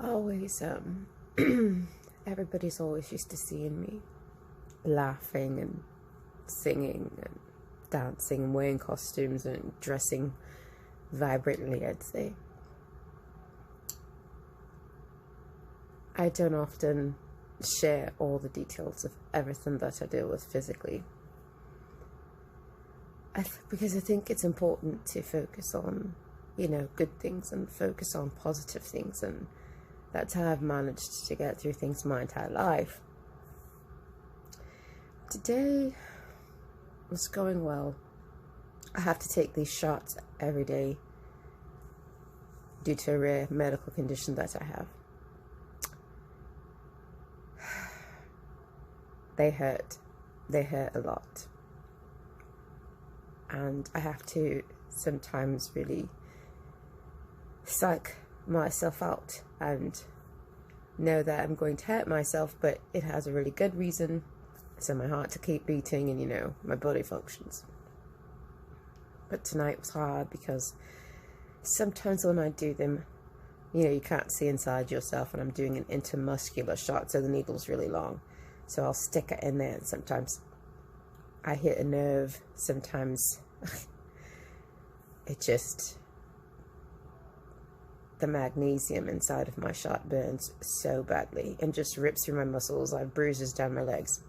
always, everybody's always used to seeing me laughing and singing and dancing and wearing costumes and dressing vibrantly, I'd say. I don't often share all the details of everything that I deal with physically. Because I think it's important to focus on, good things and focus on positive things, and that's how I've managed to get through things my entire life. Today was going well. I have to take these shots every day due to a rare medical condition that I have. They hurt a lot. And I have to sometimes really psych myself out and know that I'm going to hurt myself, but it has a really good reason, so my heart to keep beating and, my body functions. But tonight was hard because sometimes when I do them, you can't see inside yourself, and I'm doing an intermuscular shot, so the needle's really long. So I'll stick it in there, and sometimes I hit a nerve, sometimes the magnesium inside of my shot burns so badly and just rips through my muscles. I have bruises down my legs.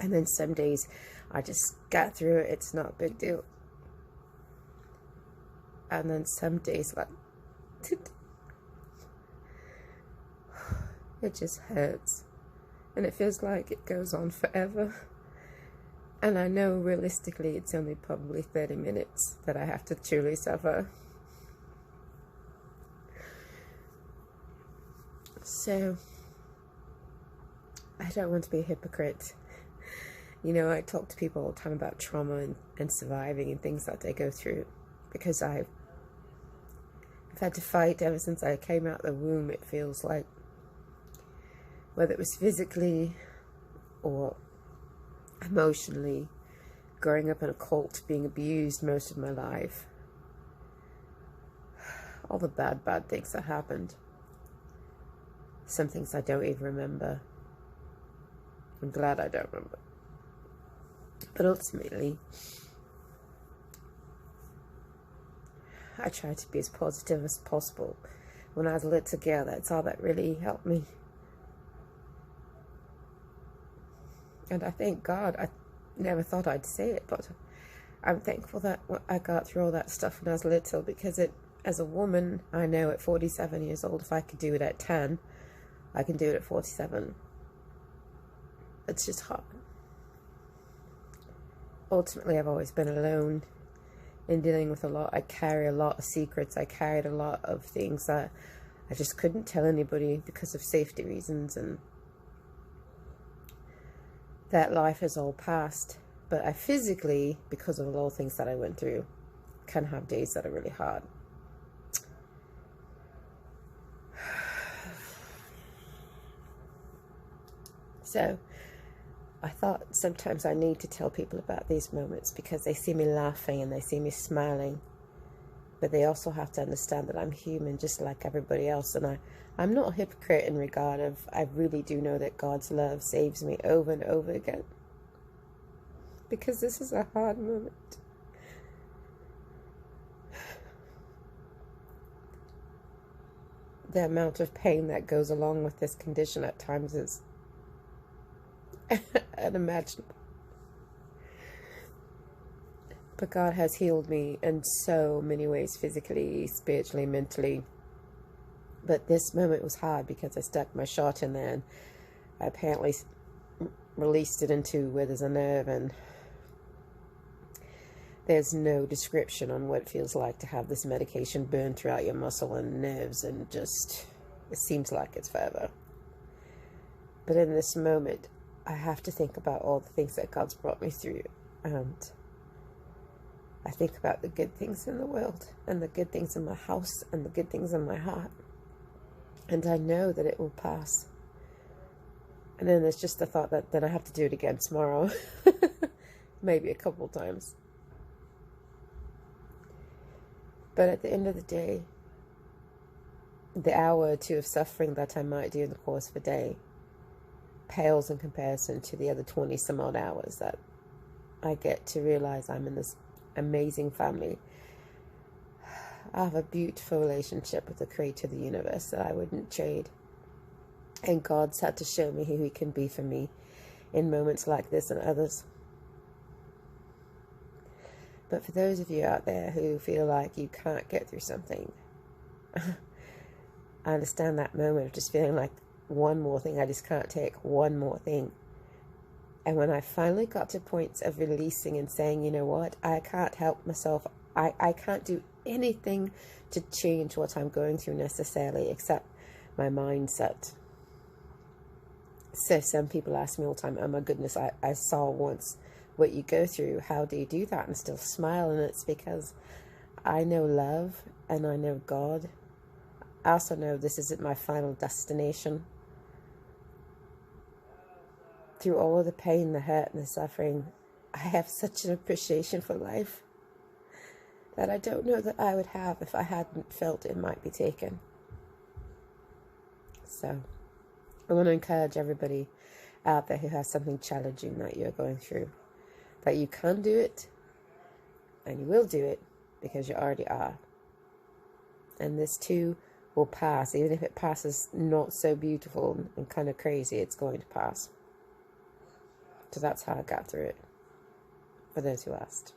And then some days I just got through it, it's not a big deal. And then some days, like, it just hurts. And it feels like it goes on forever. And I know realistically it's only probably 30 minutes that I have to truly suffer. So, I don't want to be a hypocrite. I talk to people all the time about trauma and surviving and things that they go through, because I've had to fight ever since I came out of the womb, it feels like. Whether it was physically or emotionally, growing up in a cult, being abused most of my life, all the bad things that happened. Some things I don't even remember. I'm glad I don't remember. But ultimately, I try to be as positive as possible. When I was a little girl, that's all that really helped me. And I thank God. I never thought I'd say it, but I'm thankful that I got through all that stuff when I was little, because as a woman, I know at 47 years old, if I could do it at 10, I can do it at 47. It's just hard. Ultimately, I've always been alone in dealing with a lot. I carry a lot of secrets. I carried a lot of things that I just couldn't tell anybody because of safety reasons, and that life is all past. But I physically, because of all things that I went through, can have days that are really hard. So I thought sometimes I need to tell people about these moments, because they see me laughing and they see me smiling, but they also have to understand that I'm human just like everybody else. And I'm not a hypocrite in regard of, I really do know that God's love saves me over and over again, because this is a hard moment. The amount of pain that goes along with this condition at times is unimaginable. But God has healed me in so many ways, physically, spiritually, mentally. But this moment was hard because I stuck my shot in there, and I apparently released it into where there's a nerve, and there's no description on what it feels like to have this medication burn throughout your muscle and nerves, and just, it seems like it's forever. But in this moment, I have to think about all the things that God's brought me through, and I think about the good things in the world, and the good things in my house, and the good things in my heart, and I know that it will pass. And then there's just the thought that then I have to do it again tomorrow, maybe a couple times. But at the end of the day, the hour or two of suffering that I might do in the course of a day pales in comparison to the other 20 some odd hours that I get to realize I'm in this amazing family. I have a beautiful relationship with the creator of the universe that I wouldn't trade. And God's had to show me who he can be for me in moments like this and others. But for those of you out there who feel like you can't get through something, I understand that moment of just feeling like one more thing, I just can't take one more thing. And when I finally got to points of releasing and saying, you know what, I can't help myself, I can't do anything to change what I'm going through necessarily except my mindset. So some people ask me all the time, oh my goodness, I saw once what you go through, how do you do that and still smile? And it's because I know love and I know God. I also know this isn't my final destination. Through all of the pain, the hurt and the suffering, I have such an appreciation for life that I don't know that I would have if I hadn't felt it might be taken. So I want to encourage everybody out there who has something challenging that you're going through, that you can do it, and you will do it, because you already are. And this too will pass. Even if it passes not so beautiful and kind of crazy, it's going to pass. So that's how I got through it, for those who asked.